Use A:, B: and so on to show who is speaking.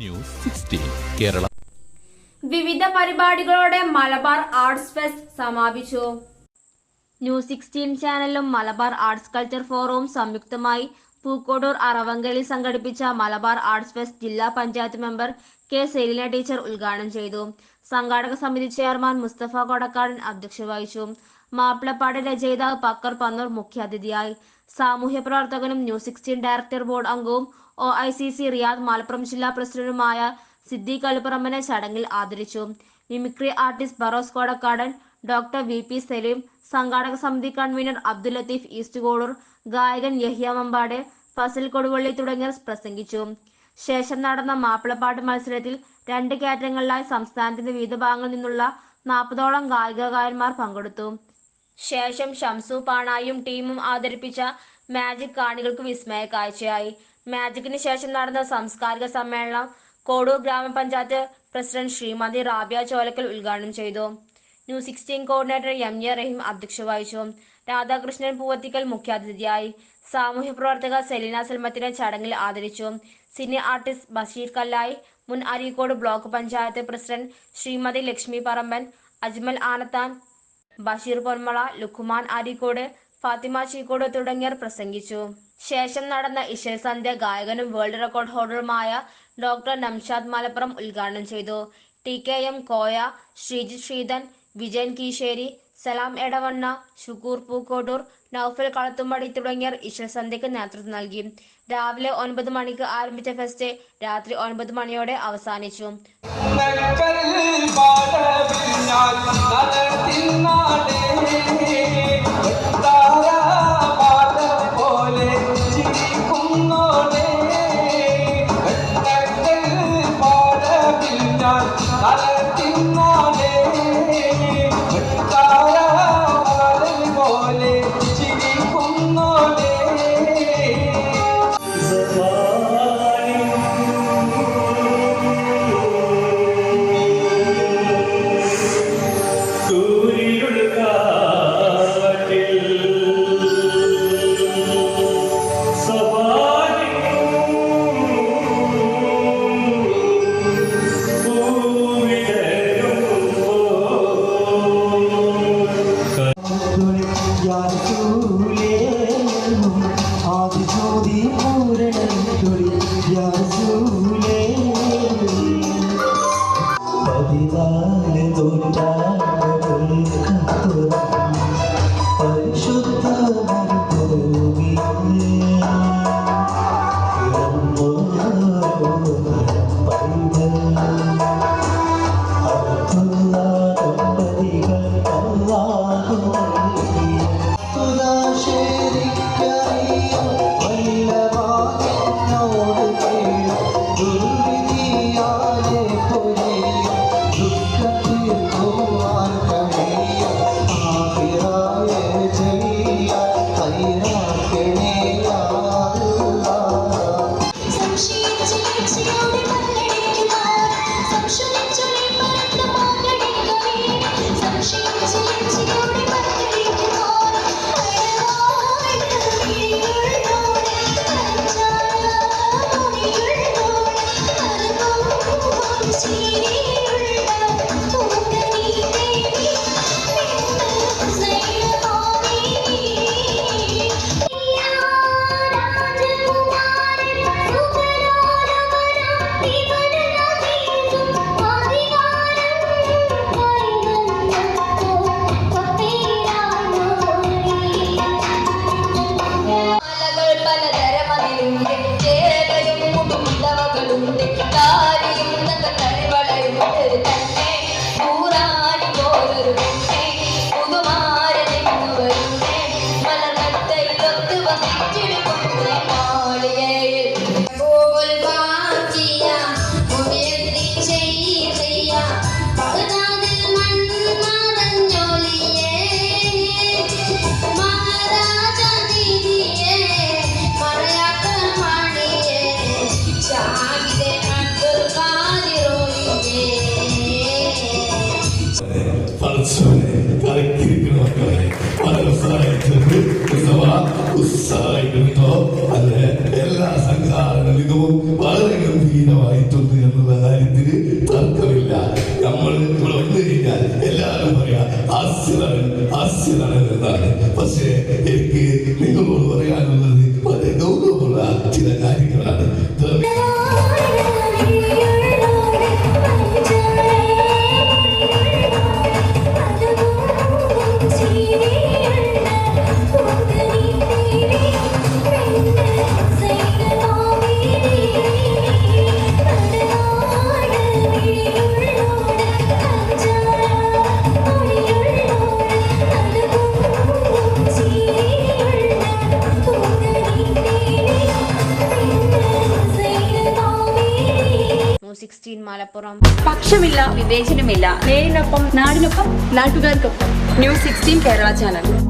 A: News 16 Kerala.
B: വിവിധ പരിപാടികളോടെ Malabar arts fest സമാപിച്ചു. ന്യൂസ് 16 ചാനലും മലബാർ ആർട്സ് കൾച്ചർ ഫോറവും സംയുക്തമായി പൂക്കോട്ടൂർ അറവങ്കലിൽ സംഘടിപ്പിച്ച മലബാർ ആർട്സ് ഫെസ്റ്റ് ജില്ലാ panchayat member K Selina teacher ഉദ്ഘാടനം ചെയ്തു. സംഘാടക സമിതി ചെയർമാൻ മുസ്തഫ കൊടക്കാടൻ അധ്യക്ഷത വഹിച്ചു. മാപ്പിളപ്പാട് രചയിതാവ് പക്കർ പന്നൂർ മുഖ്യാതിഥിയായി. സാമൂഹ്യ പ്രവർത്തകനും ന്യൂസ് 16 ഡയറക്ടർ ബോർഡ് അംഗവും OICC റിയാദ് മലപ്പുറം ജില്ലാ പ്രസിഡന്റുമായ സിദ്ദീഖ് കലുപ്പറമ്പനെ ചടങ്ങിൽ ആദരിച്ചു. Mimicry artist Baros Kodakkadan, doctor VP Salim, സംഘാടക സമിതി കൺവീനർ അബ്ദുൽ ലത്തീഫ് ഈസ്റ്റ് കോളൂർ, ഗായകൻ യഹ്യ മമ്പാട്, ഫസൽ കൊടുവള്ളി തുടങ്ങിയവർ പ്രസംഗിച്ചു. ശേഷം നടന്ന മാപ്പിളപ്പാട്ട് മത്സരത്തിൽ 2 കാറ്റഗറികളിലായി സംസ്ഥാനത്തിന്റെ വിവിധ ഭാഗങ്ങളിൽ നിന്നുള്ള 40ഓളം ഗായകന്മാർ പങ്കെടുത്തു. ശേഷം ഷംസു പാണായും ടീമും അവതരിപ്പിച്ച മാജിക് കാണികൾക്ക് വിസ്മയ കാഴ്ചയായി. മാജിക്കിന് ശേഷം നടന്ന സാംസ്കാരിക സമ്മേളനം കോഡൂർ ഗ്രാമപഞ്ചായത്ത് പ്രസിഡന്റ് ശ്രീമതി റാബിയ ചോലക്കൽ ഉദ്ഘാടനം ചെയ്തു. ന്യൂസ് 16 കോർഡിനേറ്റർ MA റഹീം അധ്യക്ഷത വഹിച്ചു. രാധാകൃഷ്ണൻ പൂവത്തിക്കൽ മുഖ്യാതിഥിയായി. സാമൂഹ്യ പ്രവർത്തക സെലീന സൽമത്തിനെ ചടങ്ങിൽ ആദരിച്ചു. സിനി ആർട്ടിസ്റ്റ് ബഷീർ കല്ലായി, മുൻ അരീക്കോട് ബ്ലോക്ക് പഞ്ചായത്ത് പ്രസിഡന്റ് ശ്രീമതി ലക്ഷ്മി പറമ്പൻ, അജ്മൽ ആനത്താൻ, ബഷീർ പൊന്മള, ലുക്കുമാൻ അരീക്കോട്, ഫാത്തിമ ചീക്കോട് തുടങ്ങിയവർ പ്രസംഗിച്ചു. ശേഷം നടന്ന ഇശൽ സന്ധ്യ ഗായകനും വേൾഡ് റെക്കോർഡ് ഹോൾഡറുമായ ഡോക്ടർ നംഷാദ് മലപ്പുറം ഉദ്ഘാടനം ചെയ്തു. TKM കോയ, ശ്രീജിത്ത് ശ്രീധൻ, വിജയൻ കീശേരി, സലാം എടവണ്ണ, ഷുക്കൂർ പൂക്കോട്ടൂർ, നൌഫൽ കളത്തുംപടി തുടങ്ങിയവർ ഇശൽ സന്ധ്യക്ക് നേതൃത്വം നൽകി. രാവിലെ 9 മണിക്ക് ആരംഭിച്ച ഫെസ്റ്റ് രാത്രി 9 മണിയോടെ അവസാനിച്ചു.
C: എന്നുള്ള കാര്യത്തിന് തർക്കമില്ല. നമ്മൾ ഇവിടെ വന്നു കഴിഞ്ഞാൽ എല്ലാവരും പറയാ ഹാസ്യനടൻ എന്നാണ്. പക്ഷേ എനിക്ക് നിങ്ങളോട് പറയാനുള്ളത് വളരെ ഗൗരവമുള്ള ചില കാര്യങ്ങളാണ്.
B: മലപ്പുറം.
D: പക്ഷമില്ല, വിവേചനമില്ല. നേരിനൊപ്പം, നാടിനൊപ്പം, നാട്ടുകാർക്കൊപ്പം. News 16 Kerala channel.